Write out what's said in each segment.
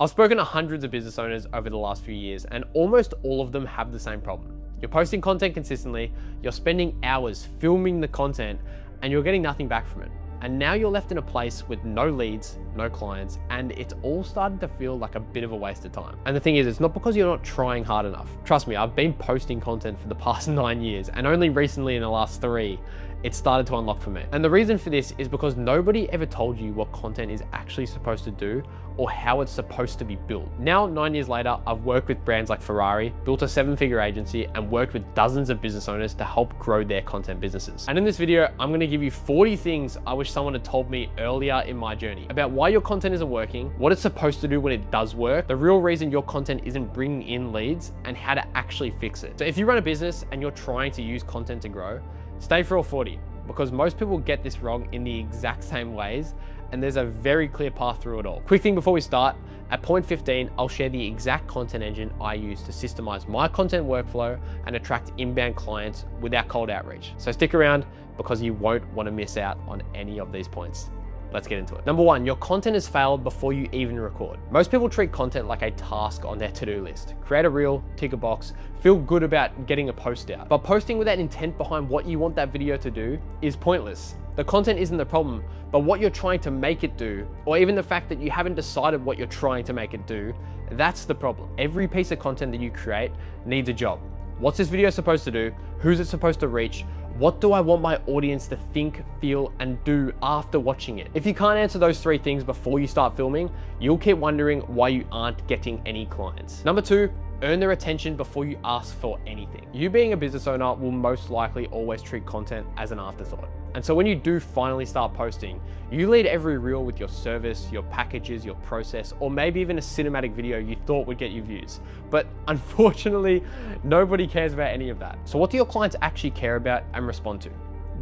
I've spoken to hundreds of business owners over the last few years, and almost all of them have the same problem. You're posting content consistently, you're spending hours filming the content, and you're getting nothing back from it. And now you're left in a place with no leads, no clients, and it's all starting to feel like a bit of a waste of time. And the thing is, it's not because you're not trying hard enough. Trust me, I've been posting content for the past 9 years, and only recently in the last 3, it started to unlock for me. And the reason for this is because nobody ever told you what content is actually supposed to do or how it's supposed to be built. Now, 9 years later, I've worked with brands like Ferrari, built a 7-figure agency, and worked with dozens of business owners to help grow their content businesses. And in this video, I'm gonna give you 40 things I wish someone had told me earlier in my journey about why your content isn't working, what it's supposed to do when it does work, the real reason your content isn't bringing in leads, and how to actually fix it. So if you run a business and you're trying to use content to grow, stay for all 40, because most people get this wrong in the exact same ways, and there's a very clear path through it all. Quick thing before we start, at point 15, I'll share the exact content engine I use to systemize my content workflow and attract inbound clients without cold outreach. So stick around because you won't want to miss out on any of these points. Let's get into it. Number 1, your content has failed before you even record. Most people treat content like a task on their to-do list. Create a reel, tick a box, feel good about getting a post out. But posting without intent behind what you want that video to do is pointless. The content isn't the problem, but what you're trying to make it do, or even the fact that you haven't decided what you're trying to make it do, that's the problem. Every piece of content that you create needs a job. What's this video supposed to do? Who's it supposed to reach? What do I want my audience to think, feel, and do after watching it? If you can't answer those 3 things before you start filming, you'll keep wondering why you aren't getting any clients. Number 2, earn their attention before you ask for anything. You being a business owner will most likely always treat content as an afterthought. And so when you do finally start posting, you lead every reel with your service, your packages, your process, or maybe even a cinematic video you thought would get you views. But unfortunately, nobody cares about any of that. So what do your clients actually care about and respond to?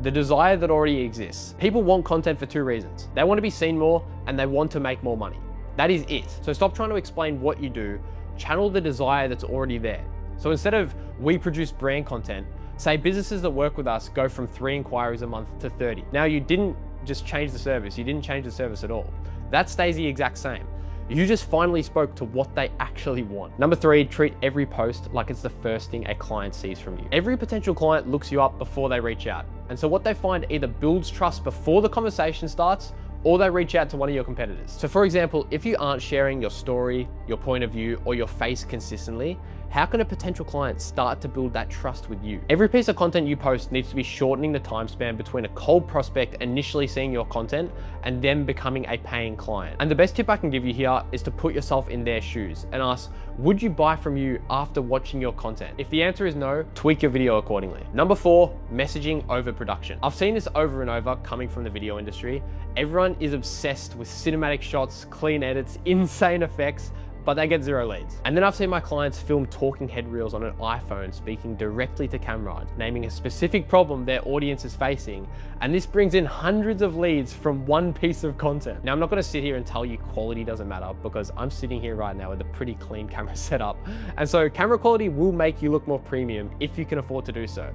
The desire that already exists. People want content for 2 reasons. They want to be seen more and they want to make more money. That is it. So stop trying to explain what you do, channel the desire that's already there. So instead of we produce brand content, say businesses that work with us go from 3 inquiries a month to 30. Now you didn't just change the service, you didn't change the service at all. That stays the exact same. You just finally spoke to what they actually want. Number 3, treat every post like it's the first thing a client sees from you. Every potential client looks you up before they reach out. And so what they find either builds trust before the conversation starts, or they reach out to one of your competitors. So for example, if you aren't sharing your story, your point of view, or your face consistently, how can a potential client start to build that trust with you? Every piece of content you post needs to be shortening the time span between a cold prospect initially seeing your content and them becoming a paying client. And the best tip I can give you here is to put yourself in their shoes and ask, would you buy from you after watching your content? If the answer is no, tweak your video accordingly. Number 4, messaging over production. I've seen this over and over coming from the video industry. Everyone is obsessed with cinematic shots, clean edits, insane effects, but they get 0 leads. And then I've seen my clients film talking head reels on an iPhone, speaking directly to camera, naming a specific problem their audience is facing. And this brings in hundreds of leads from 1 piece of content. Now, I'm not gonna sit here and tell you quality doesn't matter, because I'm sitting here right now with a pretty clean camera setup. And so camera quality will make you look more premium if you can afford to do so.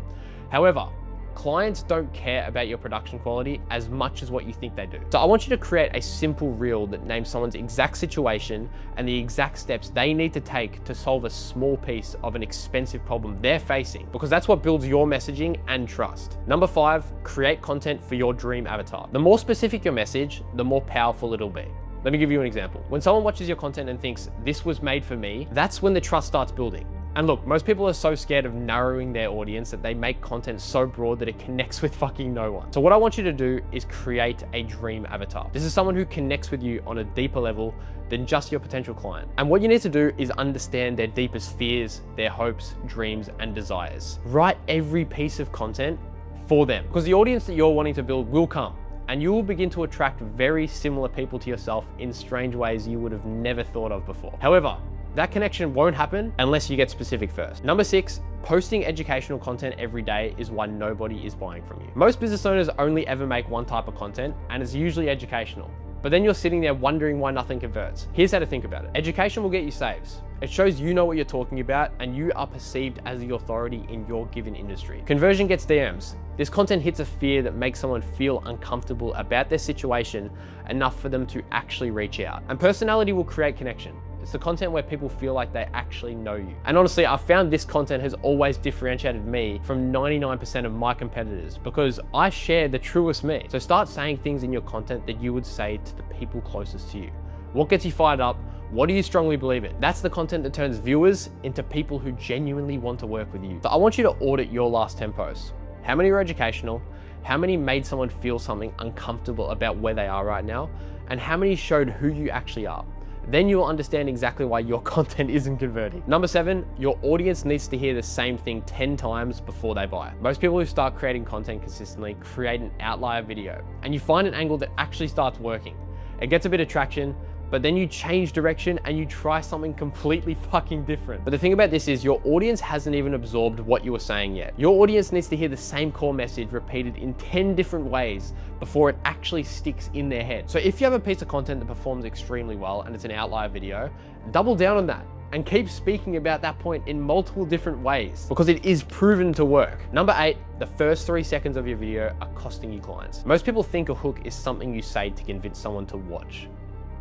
However, clients don't care about your production quality as much as what you think they do. So I want you to create a simple reel that names someone's exact situation and the exact steps they need to take to solve a small piece of an expensive problem they're facing, because that's what builds your messaging and trust. Number 5, create content for your dream avatar. The more specific your message, the more powerful it'll be. Let me give you an example. When someone watches your content and thinks, this was made for me, that's when the trust starts building. And look, most people are so scared of narrowing their audience that they make content so broad that it connects with fucking no one. So what I want you to do is create a dream avatar. This is someone who connects with you on a deeper level than just your potential client. And what you need to do is understand their deepest fears, their hopes, dreams, and desires. Write every piece of content for them, because the audience that you're wanting to build will come, and you will begin to attract very similar people to yourself in strange ways you would have never thought of before. However, that connection won't happen unless you get specific first. Number 6, posting educational content every day is why nobody is buying from you. Most business owners only ever make 1 type of content, and it's usually educational. But then you're sitting there wondering why nothing converts. Here's how to think about it. Education will get you saves. It shows you know what you're talking about and you are perceived as the authority in your given industry. Conversion gets DMs. This content hits a fear that makes someone feel uncomfortable about their situation enough for them to actually reach out. And personality will create connection. It's the content where people feel like they actually know you. And honestly, I've found this content has always differentiated me from 99% of my competitors because I share the truest me. So start saying things in your content that you would say to the people closest to you. What gets you fired up? What do you strongly believe in? That's the content that turns viewers into people who genuinely want to work with you. So I want you to audit your last 10 posts. How many were educational? How many made someone feel something uncomfortable about where they are right now? And how many showed who you actually are? Then you'll understand exactly why your content isn't converting. Number 7, your audience needs to hear the same thing 10 times before they buy. Most people who start creating content consistently create an outlier video, and you find an angle that actually starts working. It gets a bit of traction, but then you change direction and you try something completely fucking different. But the thing about this is your audience hasn't even absorbed what you were saying yet. Your audience needs to hear the same core message repeated in 10 different ways before it actually sticks in their head. So if you have a piece of content that performs extremely well and it's an outlier video, double down on that and keep speaking about that point in multiple different ways because it is proven to work. Number 8, the first 3 seconds of your video are costing you clients. Most people think a hook is something you say to convince someone to watch,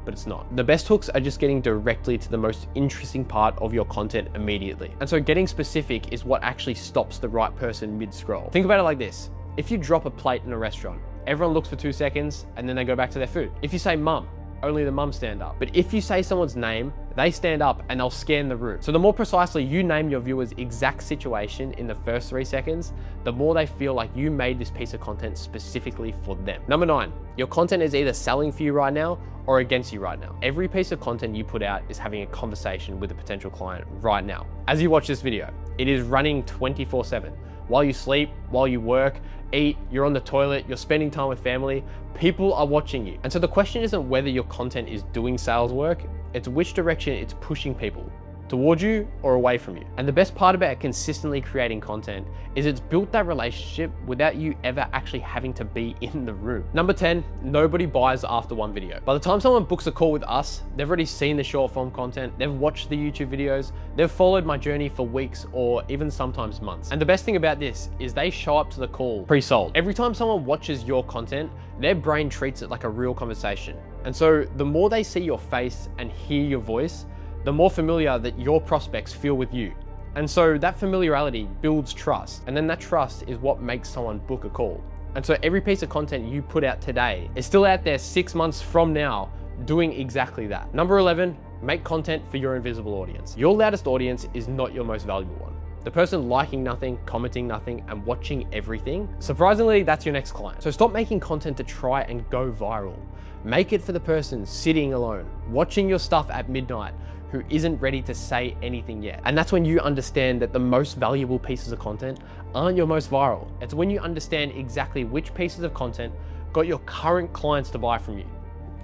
but it's not. The best hooks are just getting directly to the most interesting part of your content immediately. And so getting specific is what actually stops the right person mid-scroll. Think about it like this. If you drop a plate in a restaurant, everyone looks for 2 seconds and then they go back to their food. If you say mum, only the mums stand up. But if you say someone's name, they stand up and they'll scan the room. So the more precisely you name your viewer's exact situation in the first 3 seconds, the more they feel like you made this piece of content specifically for them. Number 9, your content is either selling for you right now or against you right now. Every piece of content you put out is having a conversation with a potential client right now. As you watch this video, it is running 24/7. While you sleep, while you work, eat, you're on the toilet, you're spending time with family, people are watching you. And so the question isn't whether your content is doing sales work, it's which direction it's pushing people, towards you or away from you. And the best part about consistently creating content is it's built that relationship without you ever actually having to be in the room. Number 10, nobody buys after one video. By the time someone books a call with us, they've already seen the short form content, they've watched the YouTube videos, they've followed my journey for weeks or even sometimes months. And the best thing about this is they show up to the call pre-sold. Every time someone watches your content, their brain treats it like a real conversation. And so the more they see your face and hear your voice, the more familiar that your prospects feel with you. And so that familiarity builds trust. And then that trust is what makes someone book a call. And so every piece of content you put out today is still out there 6 months from now doing exactly that. Number 11, make content for your invisible audience. Your loudest audience is not your most valuable one. The person liking nothing, commenting nothing, and watching everything, surprisingly, that's your next client. So stop making content to try and go viral. Make it for the person sitting alone, watching your stuff at midnight, who isn't ready to say anything yet. And that's when you understand that the most valuable pieces of content aren't your most viral. It's when you understand exactly which pieces of content got your current clients to buy from you.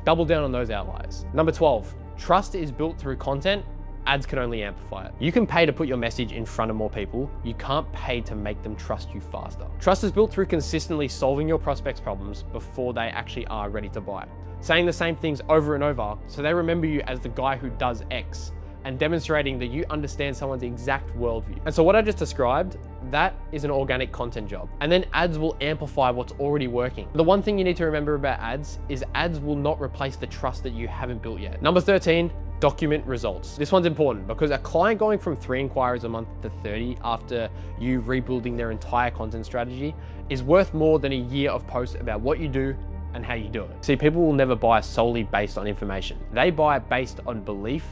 Double down on those outliers. Number 12, trust is built through content. Ads can only amplify it. You can pay to put your message in front of more people. You can't pay to make them trust you faster. Trust is built through consistently solving your prospects' problems before they actually are ready to buy. Saying the same things over and over so they remember you as the guy who does X, and demonstrating that you understand someone's exact worldview. And so what I just described, that is an organic content job. And then ads will amplify what's already working. The one thing you need to remember about ads is ads will not replace the trust that you haven't built yet. Number 13, document results. This one's important because a client going from 3 inquiries a month to 30 after you rebuilding their entire content strategy is worth more than a year of posts about what you do and how you do it. See, people will never buy solely based on information. They buy based on belief,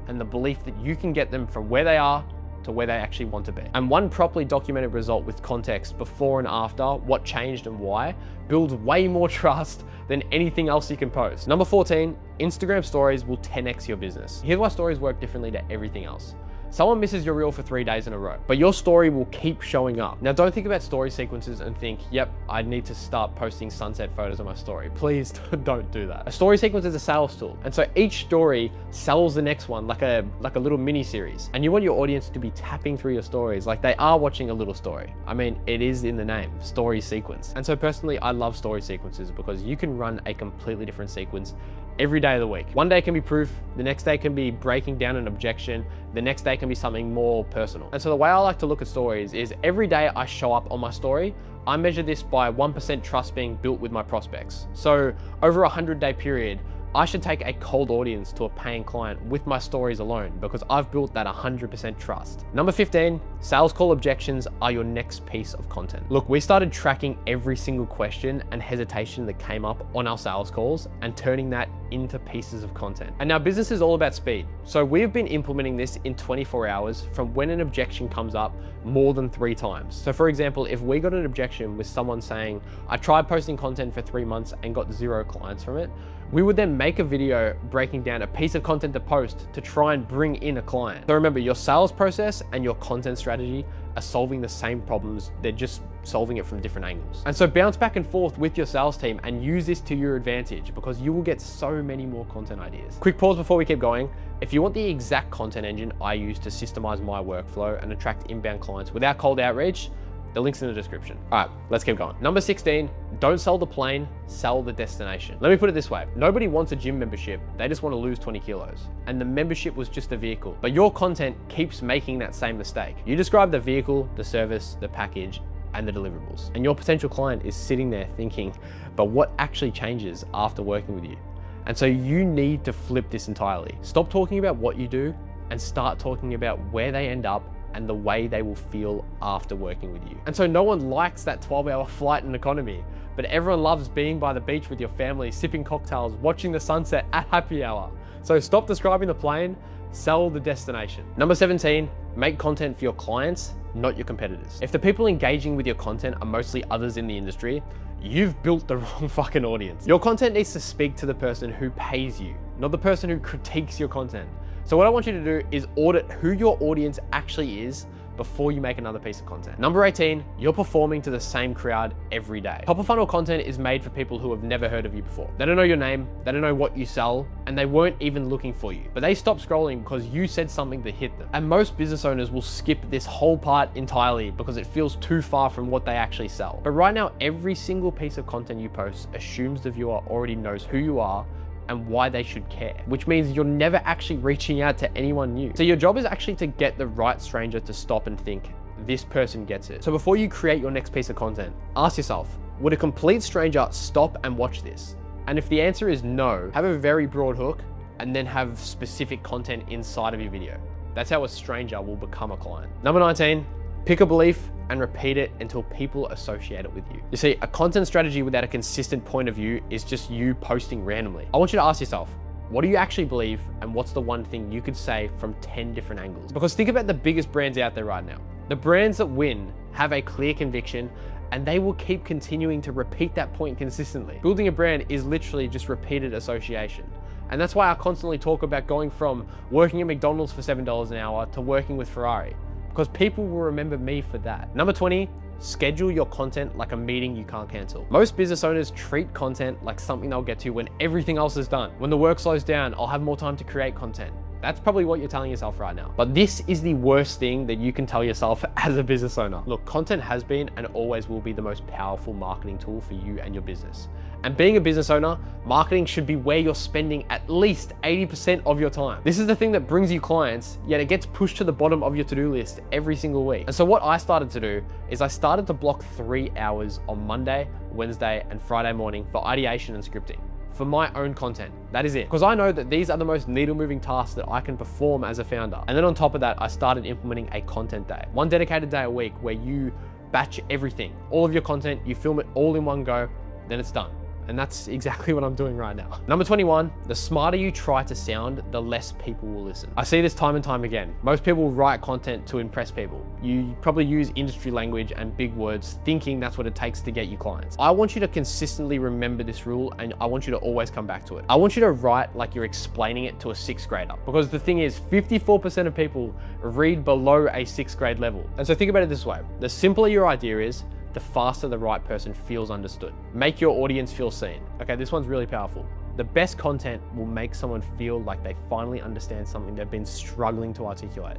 and the belief that you can get them from where they are to where they actually want to be. And one properly documented result with context before and after, what changed and why, builds way more trust than anything else you can post. Number 14, Instagram stories will 10x your business. Here's why stories work differently to everything else. Someone misses your reel for 3 days in a row, but your story will keep showing up. Now, don't think about story sequences and think, yep, I need to start posting sunset photos on my story. Please don't do that. A story sequence is a sales tool. And so each story sells the next one like a little mini series. And you want your audience to be tapping through your stories like they are watching a little story. I mean, it is in the name, story sequence. And so personally, I love story sequences because you can run a completely different sequence every day of the week. One day can be proof, the next day can be breaking down an objection, the next day can be something more personal. And so the way I like to look at stories is every day I show up on my story, I measure this by 1% trust being built with my prospects. So over a 100-day period, I should take a cold audience to a paying client with my stories alone because I've built that 100% trust. Number 15, sales call objections are your next piece of content. Look, we started tracking every single question and hesitation that came up on our sales calls and turning that into pieces of content. And now business is all about speed. So we've been implementing this in 24 hours from when an objection comes up more than 3 times. So for example, if we got an objection with someone saying, I tried posting content for 3 months and got 0 clients from it, we would then make a video breaking down a piece of content to post to try and bring in a client. So remember, your sales process and your content strategy are solving the same problems. They're just solving it from different angles. And so bounce back and forth with your sales team and use this to your advantage because you will get so many more content ideas. Quick pause before we keep going. If you want the exact content engine I use to systemize my workflow and attract inbound clients without cold outreach, the link's in the description. All right, let's keep going. Number 16, don't sell the plane, sell the destination. Let me put it this way. Nobody wants a gym membership. They just want to lose 20 kilos. And the membership was just a vehicle. But your content keeps making that same mistake. You describe the vehicle, the service, the package, and the deliverables. And your potential client is sitting there thinking, but what actually changes after working with you? And so you need to flip this entirely. Stop talking about what you do and start talking about where they end up and the way they will feel after working with you. And so no one likes that 12-hour flight in economy, but everyone loves being by the beach with your family, sipping cocktails, watching the sunset at happy hour. So stop describing the plane, sell the destination. Number 17, make content for your clients, not your competitors. If the people engaging with your content are mostly others in the industry, you've built the wrong fucking audience. Your content needs to speak to the person who pays you, not the person who critiques your content. So what I want you to do is audit who your audience actually is before you make another piece of content. Number 18, you're performing to the same crowd every day. Top of funnel content is made for people who have never heard of you before. They don't know your name, they don't know what you sell, and they weren't even looking for you. But they stopped scrolling because you said something that hit them. And most business owners will skip this whole part entirely because it feels too far from what they actually sell. But right now, every single piece of content you post assumes the viewer already knows who you are and why they should care, which means you're never actually reaching out to anyone new. So your job is actually to get the right stranger to stop and think, this person gets it. So before you create your next piece of content, ask yourself, would a complete stranger stop and watch this? And if the answer is no, have a very broad hook and then have specific content inside of your video. That's how a stranger will become a client. Number 19, pick a belief and repeat it until people associate it with you. You see, a content strategy without a consistent point of view is just you posting randomly. I want you to ask yourself, what do you actually believe and what's the one thing you could say from 10 different angles? Because think about the biggest brands out there right now. The brands that win have a clear conviction and they will keep continuing to repeat that point consistently. Building a brand is literally just repeated association. And that's why I constantly talk about going from working at McDonald's for $7 an hour to working with Ferrari, because people will remember me for that. Number 20, schedule your content like a meeting you can't cancel. Most business owners treat content like something they'll get to when everything else is done. When the work slows down, I'll have more time to create content. That's probably what you're telling yourself right now. But this is the worst thing that you can tell yourself as a business owner. Look, content has been and always will be the most powerful marketing tool for you and your business. And being a business owner, marketing should be where you're spending at least 80% of your time. This is the thing that brings you clients, yet it gets pushed to the bottom of your to-do list every single week. And so what I started to do is I started to block 3 hours on Monday, Wednesday, and Friday morning for ideation and scripting. For my own content. That is it. Because I know that these are the most needle moving tasks that I can perform as a founder. And then on top of that, I started implementing a content day. One dedicated day a week where you batch everything, all of your content, you film it all in one go, then it's done. And that's exactly what I'm doing right now. Number 21, the smarter you try to sound, the less people will listen. I see this time and time again. Most people write content to impress people. You probably use industry language and big words thinking that's what it takes to get you clients. I want you to consistently remember this rule and I want you to always come back to it. I want you to write like you're explaining it to a 6th grader, because the thing is 54% of people read below a 6th grade level. And so think about it this way. The simpler your idea is, the faster the right person feels understood. Make your audience feel seen. Okay, this one's really powerful. The best content will make someone feel like they finally understand something they've been struggling to articulate.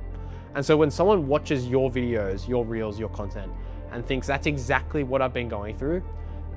And so when someone watches your videos, your reels, your content, and thinks that's exactly what I've been going through,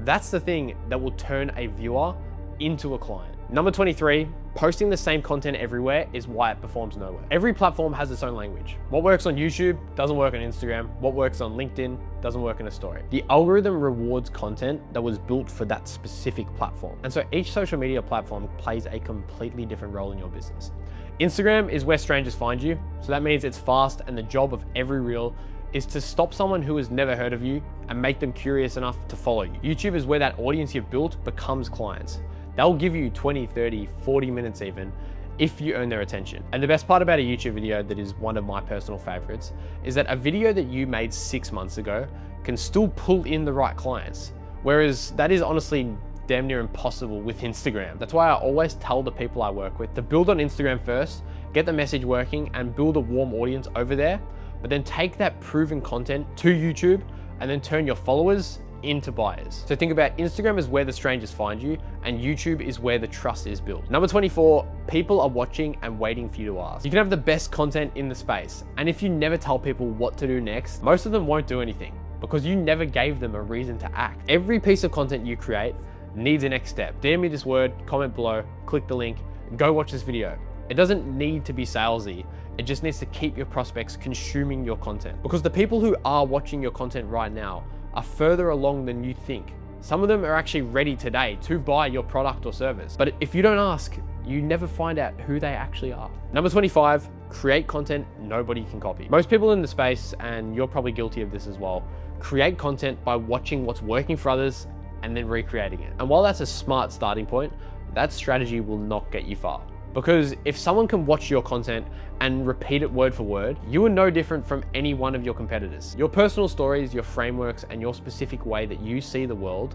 that's the thing that will turn a viewer into a client. Number 23, posting the same content everywhere is why it performs nowhere. Every platform has its own language. What works on YouTube doesn't work on Instagram. What works on LinkedIn doesn't work in a story. The algorithm rewards content that was built for that specific platform. And so each social media platform plays a completely different role in your business. Instagram is where strangers find you. So that means it's fast, and the job of every reel is to stop someone who has never heard of you and make them curious enough to follow you. YouTube is where that audience you've built becomes clients. They'll give you 20, 30, 40 minutes even if you earn their attention. And the best part about a YouTube video that is one of my personal favorites is that a video that you made 6 months ago can still pull in the right clients. Whereas that is honestly damn near impossible with Instagram. That's why I always tell the people I work with to build on Instagram first, get the message working and build a warm audience over there, but then take that proven content to YouTube and then turn your followers into buyers. So think about Instagram as where the strangers find you, and YouTube is where the trust is built. Number 24, people are watching and waiting for you to ask. You can have the best content in the space, and if you never tell people what to do next, most of them won't do anything because you never gave them a reason to act. Every piece of content you create needs a next step. DM me this word, comment below, click the link, go watch this video. It doesn't need to be salesy. It just needs to keep your prospects consuming your content, because the people who are watching your content right now are further along than you think. Some of them are actually ready today to buy your product or service. But if you don't ask, you never find out who they actually are. Number 25, create content nobody can copy. Most people in the space, and you're probably guilty of this as well, create content by watching what's working for others and then recreating it. And while that's a smart starting point, that strategy will not get you far. Because if someone can watch your content and repeat it word for word, you are no different from any one of your competitors. Your personal stories, your frameworks, and your specific way that you see the world,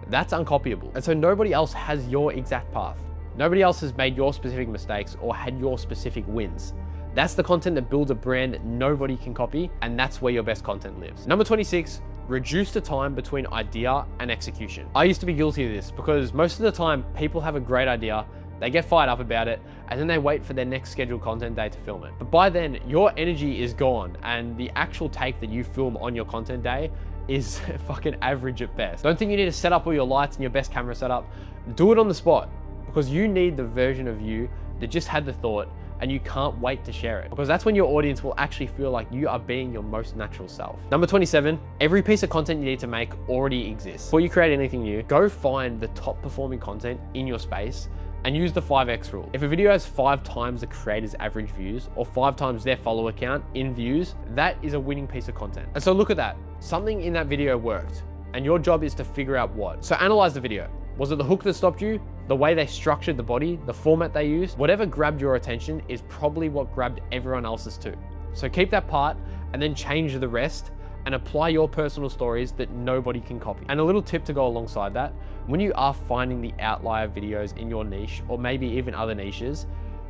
that's uncopyable. And so nobody else has your exact path. Nobody else has made your specific mistakes or had your specific wins. That's the content that builds a brand that nobody can copy, and that's where your best content lives. Number 26, reduce the time between idea and execution. I used to be guilty of this because most of the time people have a great idea, they get fired up about it, and then they wait for their next scheduled content day to film it. But by then, your energy is gone, and the actual take that you film on your content day is fucking average at best. Don't think you need to set up all your lights and your best camera setup. Do it on the spot, because you need the version of you that just had the thought, and you can't wait to share it, because that's when your audience will actually feel like you are being your most natural self. Number 27, every piece of content you need to make already exists. Before you create anything new, go find the top performing content in your space and use the 5x rule. If a video has 5 times the creator's average views or 5 times their follower count in views, that is a winning piece of content. And so look at that. Something in that video worked, and your job is to figure out what. So analyze the video. Was it the hook that stopped you? The way they structured the body, the format they used? Whatever grabbed your attention is probably what grabbed everyone else's too. So keep that part and then change the rest and apply your personal stories that nobody can copy. And a little tip to go alongside that, when you are finding the outlier videos in your niche, or maybe even other niches,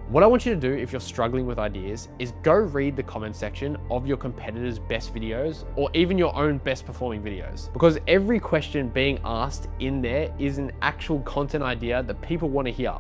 what I want you to do if you're struggling with ideas is go read the comment section of your competitors' best videos, or even your own best performing videos. Because every question being asked in there is an actual content idea that people want to hear.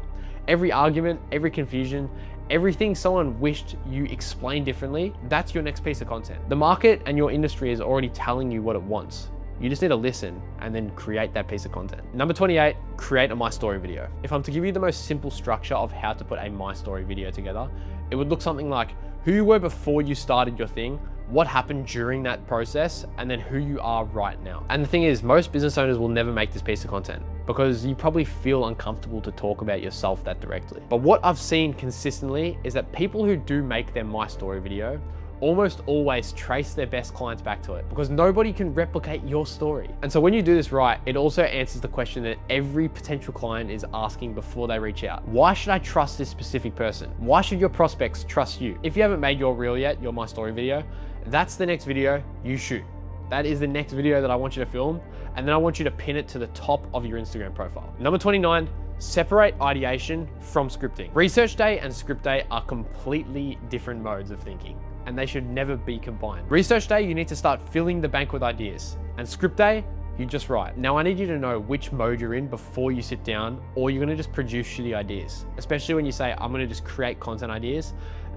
Every argument, every confusion, everything someone wished you explained differently, that's your next piece of content. The market and your industry is already telling you what it wants. You just need to listen and then create that piece of content. Number 28, create a My Story video. If I'm to give you the most simple structure of how to put a My Story video together, it would look something like who you were before you started your thing, what happened during that process, and then who you are right now. And the thing is, most business owners will never make this piece of content because you probably feel uncomfortable to talk about yourself that directly. But what I've seen consistently is that people who do make their My Story video almost always trace their best clients back to it, because nobody can replicate your story. And so when you do this right, it also answers the question that every potential client is asking before they reach out. Why should I trust this specific person? Why should your prospects trust you? If you haven't made your reel yet, your My Story video, that's the next video you shoot. That is the next video that I want you to film, and then I want you to pin it to the top of your Instagram profile. Number 29, separate ideation from scripting. Research day and script day are completely different modes of thinking, and they should never be combined. Research day, you need to start filling the bank with ideas, and script day, you just write. Now I need you to know which mode you're in before you sit down, or you're gonna just produce shitty ideas. Especially when you say, I'm gonna just create content ideas.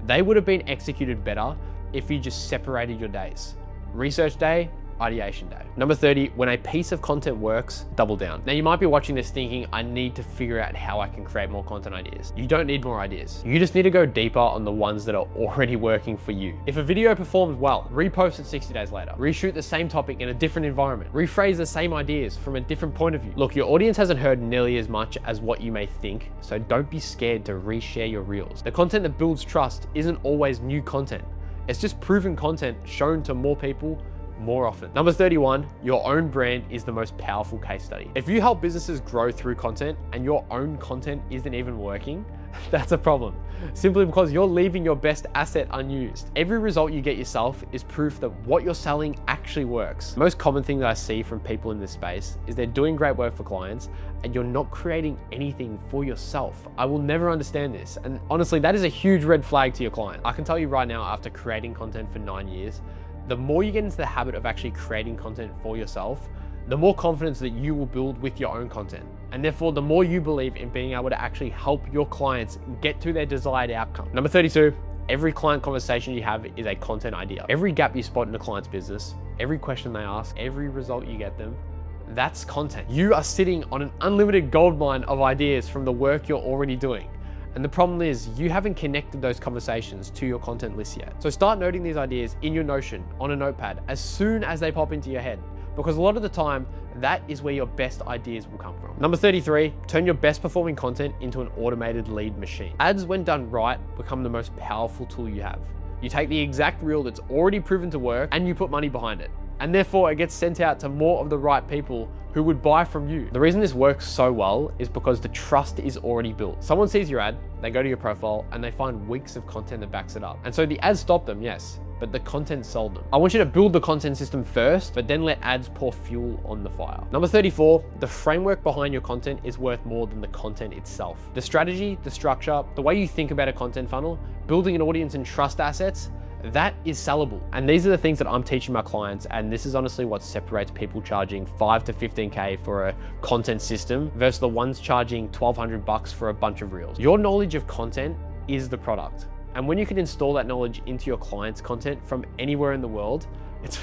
They would have been executed better if you just separated your days. Research day, ideation day. Number 30, when a piece of content works, double down. Now you might be watching this thinking, I need to figure out how I can create more content ideas. You don't need more ideas. You just need to go deeper on the ones that are already working for you. If a video performs well, repost it 60 days later. Reshoot the same topic in a different environment. Rephrase the same ideas from a different point of view. Look, your audience hasn't heard nearly as much as what you may think, so don't be scared to reshare your reels. The content that builds trust isn't always new content. It's just proven content shown to more people more often. Number 31, your own brand is the most powerful case study. If you help businesses grow through content and your own content isn't even working, that's a problem. Simply because you're leaving your best asset unused. Every result you get yourself is proof that what you're selling actually works. The most common thing that I see from people in this space is they're doing great work for clients and you're not creating anything for yourself. I will never understand this. And honestly, that is a huge red flag to your client. I can tell you right now, after creating content for 9 years, the more you get into the habit of actually creating content for yourself, the more confidence that you will build with your own content. And therefore, the more you believe in being able to actually help your clients get to their desired outcome. Number 32, every client conversation you have is a content idea. Every gap you spot in a client's business, every question they ask, every result you get them, that's content. You are sitting on an unlimited goldmine of ideas from the work you're already doing. And the problem is you haven't connected those conversations to your content list yet. So start noting these ideas in your Notion on a notepad as soon as they pop into your head, because a lot of the time, that is where your best ideas will come from. Number 33, turn your best performing content into an automated lead machine. Ads, when done right, become the most powerful tool you have. You take the exact reel that's already proven to work and you put money behind it. And therefore it gets sent out to more of the right people who would buy from you. The reason this works so well is because the trust is already built. Someone sees your ad, they go to your profile and they find weeks of content that backs it up. And so the ads stop them, yes, but the content sold them. I want you to build the content system first, but then let ads pour fuel on the fire. Number 34, the framework behind your content is worth more than the content itself. The strategy, the structure, the way you think about a content funnel, building an audience and trust assets, that is sellable. And these are the things that I'm teaching my clients. And this is honestly what separates people charging 5 to 15K for a content system versus the ones charging $1,200 for a bunch of reels. Your knowledge of content is the product. And when you can install that knowledge into your client's content from anywhere in the world, it's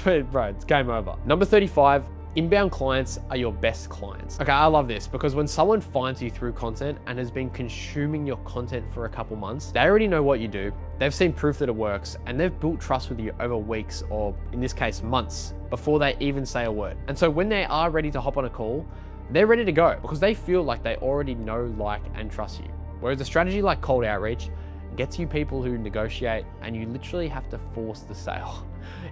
game over. Number 35, inbound clients are your best clients. Okay, I love this because when someone finds you through content and has been consuming your content for a couple months, they already know what you do. They've seen proof that it works and they've built trust with you over weeks, or in this case, months, before they even say a word. And so when they are ready to hop on a call, they're ready to go because they feel like they already know, like, and trust you. Whereas a strategy like cold outreach gets you people who negotiate and you literally have to force the sale.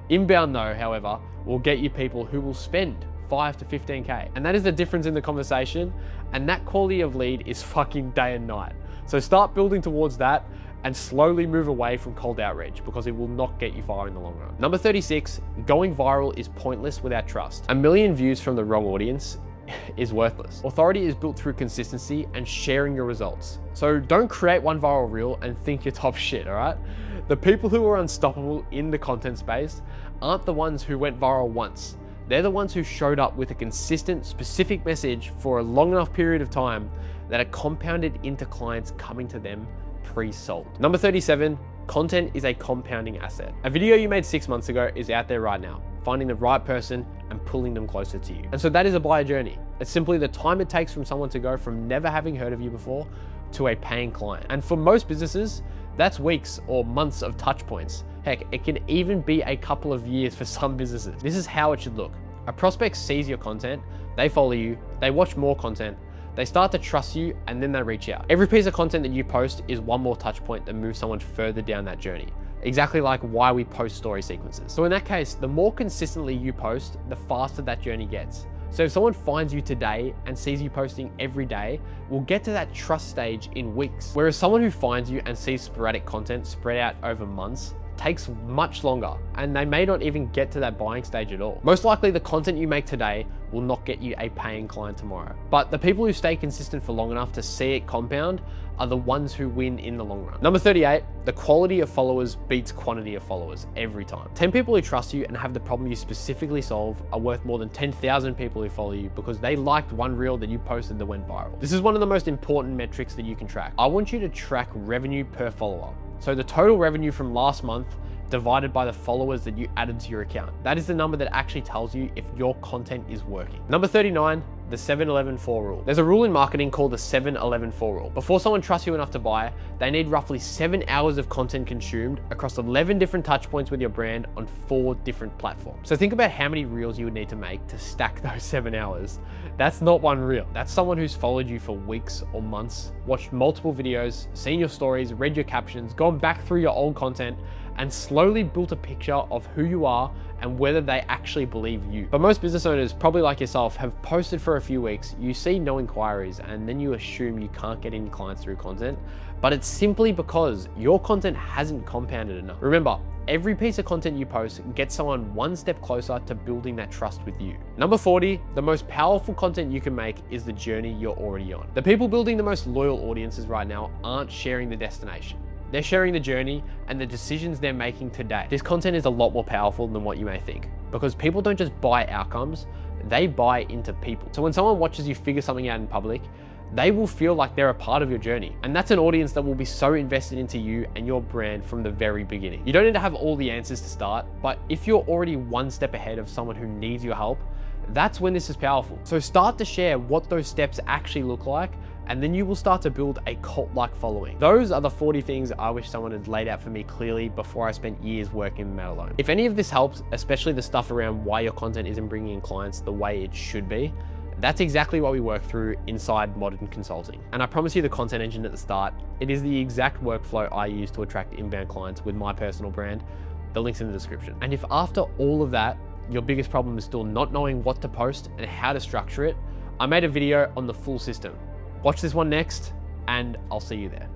Inbound though, however, will get you people who will spend 5 to 15K. And that is the difference in the conversation. And that quality of lead is fucking day and night. So start building towards that and slowly move away from cold outreach because it will not get you far in the long run. Number 36, going viral is pointless without trust. 1 million views from the wrong audience is worthless. Authority is built through consistency and sharing your results. So don't create one viral reel and think you're top shit, all right? The people who are unstoppable in the content space aren't the ones who went viral once. They're the ones who showed up with a consistent, specific message for a long enough period of time that are compounded into clients coming to them pre-sold. Number 37, content is a compounding asset. A video you made 6 months ago is out there right now, finding the right person and pulling them closer to you. And so that is a buyer journey. It's simply the time it takes from someone to go from never having heard of you before to a paying client. And for most businesses, that's weeks or months of touch points. Heck, it can even be a couple of years for some businesses. This is how it should look. A prospect sees your content, they follow you, they watch more content, they start to trust you, and then they reach out. Every piece of content that you post is one more touch point that moves someone further down that journey. Exactly like why we post story sequences. So in that case, the more consistently you post, the faster that journey gets. So if someone finds you today and sees you posting every day, we'll get to that trust stage in weeks. Whereas someone who finds you and sees sporadic content spread out over months takes much longer, and they may not even get to that buying stage at all. Most likely the content you make today will not get you a paying client tomorrow. But the people who stay consistent for long enough to see it compound are the ones who win in the long run. Number 38, the quality of followers beats quantity of followers every time. 10 people who trust you and have the problem you specifically solve are worth more than 10,000 people who follow you because they liked one reel that you posted that went viral. This is one of the most important metrics that you can track. I want you to track revenue per follower. So the total revenue from last month divided by the followers that you added to your account. That is the number that actually tells you if your content is working. Number 39, the 7-11-4 rule. There's a rule in marketing called the 7-11-4 rule. Before someone trusts you enough to buy, they need roughly 7 hours of content consumed across 11 different touch points with your brand on 4 different platforms. So think about how many reels you would need to make to stack those 7 hours. That's not one reel. That's someone who's followed you for weeks or months, watched multiple videos, seen your stories, read your captions, gone back through your old content, and slowly built a picture of who you are and whether they actually believe you. But most business owners, probably like yourself, have posted for a few weeks, you see no inquiries, and then you assume you can't get any clients through content, but it's simply because your content hasn't compounded enough. Remember, every piece of content you post gets someone one step closer to building that trust with you. Number 40, the most powerful content you can make is the journey you're already on. The people building the most loyal audiences right now aren't sharing the destination. They're sharing the journey and the decisions they're making today. This content is a lot more powerful than what you may think, because people don't just buy outcomes, they buy into people. So when someone watches you figure something out in public, they will feel like they're a part of your journey. And that's an audience that will be so invested into you and your brand from the very beginning. You don't need to have all the answers to start, but if you're already one step ahead of someone who needs your help, that's when this is powerful. So start to share what those steps actually look like, and then you will start to build a cult-like following. Those are the 40 things I wish someone had laid out for me clearly before I spent years working them out alone. If any of this helps, especially the stuff around why your content isn't bringing in clients the way it should be, that's exactly what we work through inside Modern Consulting. And I promise you the content engine at the start, it is the exact workflow I use to attract inbound clients with my personal brand. The link's in the description. And if after all of that, your biggest problem is still not knowing what to post and how to structure it, I made a video on the full system. Watch this one next, and I'll see you there.